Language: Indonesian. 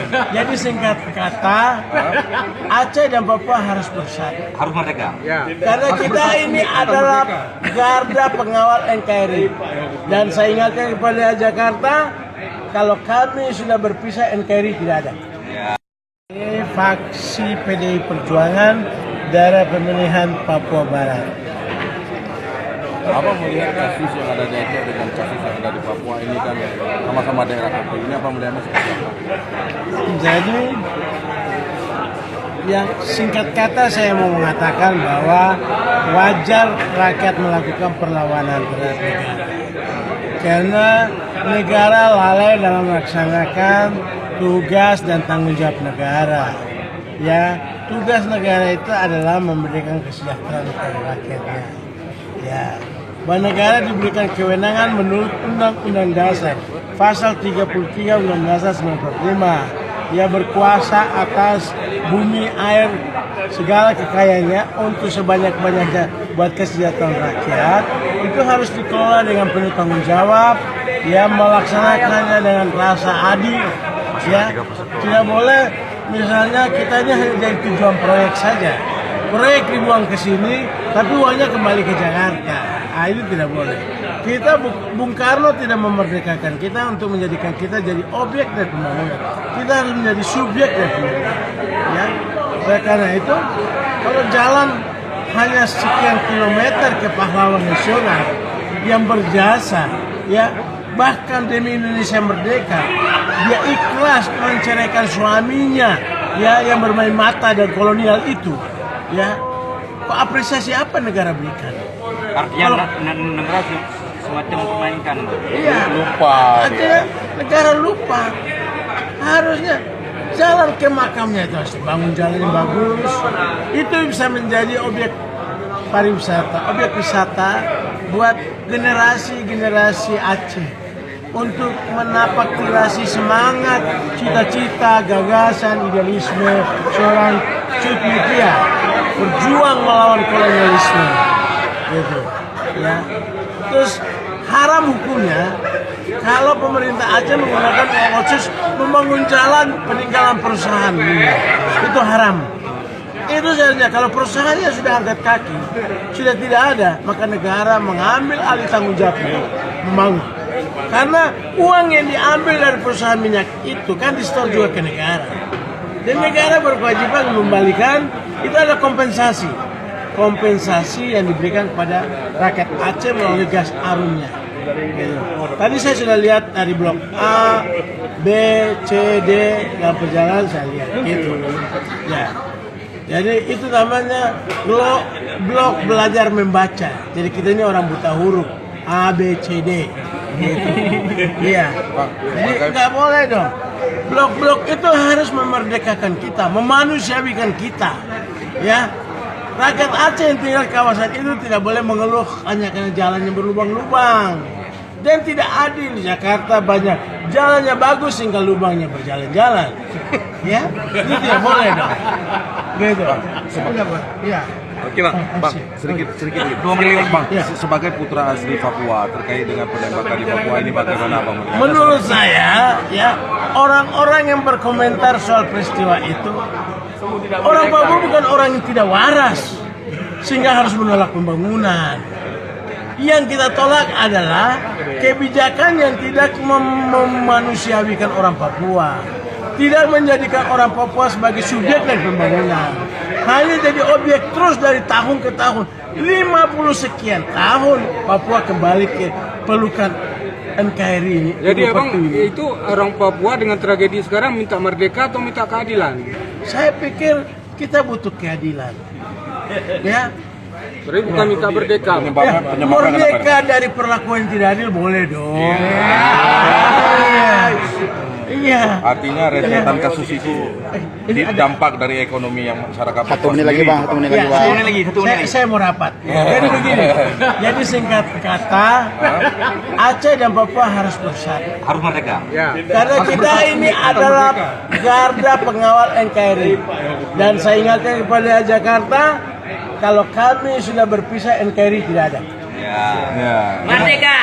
Jadi singkat kata, Aceh dan Papua harus bersatu. Harus merdeka. Ya. Karena kita ini adalah garda pengawal NKRI. Dan saya ingatkan kepada Jakarta, kalau kami sudah berpisah, NKRI tidak ada. Ini faksi PDI Perjuangan daerah pemilihan Papua Barat. Apa melihat kasus yang ada di Aceh dengan kasus yang ada di Papua ini kan sama-sama daerah kopi ini, apa melihatnya seperti apa? Jadi, yang singkat kata saya mau mengatakan bahwa wajar rakyat melakukan perlawanan terhadap negara. Karena negara lalai dalam melaksanakan tugas dan tanggung jawab negara. Ya, tugas negara itu adalah memberikan kesejahteraan kepada rakyatnya. Ya, bahwa negara diberikan kewenangan menurut Undang-Undang Dasar Pasal 33 Undang-Undang Dasar 1945. Dia berkuasa atas bumi, air, segala kekayaannya untuk sebanyak-banyaknya buat kesejahteraan rakyat. Itu harus dikelola dengan penuh tanggung jawab. Ya, melaksanakannya dengan rasa adil. Ya, tidak boleh misalnya kita ini hanya jadi tujuan proyek saja. Proyek dibuang ke sini, tapi uangnya kembali ke Jakarta. Nah, ini tidak boleh. Kita, Bung Karno tidak memerdekakan kita untuk menjadikan kita jadi objek dari pembangunan. Kita harus menjadi subjek dari pembangunan. Ya, oleh karena itu, kalau jalan hanya sekian kilometer ke pahlawan nasional yang berjasa, ya, bahkan demi Indonesia merdeka, dia ikhlas menceraikan suaminya, ya, yang bermain mata dan kolonial itu. Ya, kok apresiasi apa negara berikan? Artinya negara semacam mempermainkan. Iya, Lupa. artinya negara lupa. Harusnya jalan ke makamnya itu harus dibangun jalan yang bagus. Itu bisa menjadi objek pariwisata, objek wisata buat generasi-generasi Aceh untuk menapak tirasi semangat, cita-cita, gagasan, idealisme seorang Cut Mutia berjuang melawan kolonialisme, gitu, ya. Terus haram hukumnya kalau pemerintah Aceh menggunakan uang otsus membangun jalan peninggalan perusahaan, itu haram. Itu seharusnya kalau perusahaannya sudah angkat kaki, sudah tidak ada, maka negara mengambil alih tanggung jawabnya membangun. Karena uang yang diambil dari perusahaan minyak itu kan disetor juga ke negara. Dan negara berkewajiban mengembalikan, itu ada kompensasi. Kompensasi yang diberikan kepada rakyat Aceh melalui gas arumnya. Gitu. Tadi saya sudah lihat dari blok A, B, C, D dalam perjalanan saya lihat. Gitu. Ya. Jadi itu namanya blok belajar membaca. Jadi kita ini orang buta huruf A, B, C, D. Gitu. Iya. Jadi nggak boleh dong. Blok-blok itu harus memerdekakan kita, memanusiawikan kita. Ya. Rakyat Aceh yang tinggal di kawasan itu tidak boleh mengeluh hanya karena jalannya berlubang-lubang. Dan tidak adil di Jakarta banyak jalannya bagus sehingga lubangnya berjalan-jalan. Ya, itu tidak boleh dong. Gitu. Ya. Oke bang, sedikit 2 menit bang. Ya. Sebagai putra asli Papua terkait dengan penembakan di Papua ini bagaimana bang? Menurut saya, ya, orang-orang yang berkomentar soal peristiwa itu, orang Papua bukan orang yang tidak waras sehingga harus menolak pembangunan. Yang kita tolak adalah kebijakan yang tidak memanusiawikan orang Papua, tidak menjadikan orang Papua sebagai subjek dari pembangunan, hanya jadi objek terus dari tahun ke tahun. 50 sekian tahun Papua kembali ke pelukan NKRI ini. Jadi abang itu orang Papua dengan tragedi sekarang minta merdeka atau minta keadilan? Saya pikir kita butuh keadilan. Ya. Berarti bukan minta merdeka. Ya, merdeka dari perlakuan yang tidak adil boleh dong. Iya. Artinya rentetan kasus itu dampak dari ekonomi yang masyarakat Papua. Satu menit lagi bang, satu menit lagi bang. Saya mau rapat. Jadi begini. Jadi singkat kata, Aceh dan Papua harus bersatu. Harus merdeka. Ya. Karena kita ini adalah garda pengawal NKRI. Dan saya ingatkan kepada Jakarta, kalau kami sudah berpisah, NKRI tidak ada. Ya. Ya. Merdeka.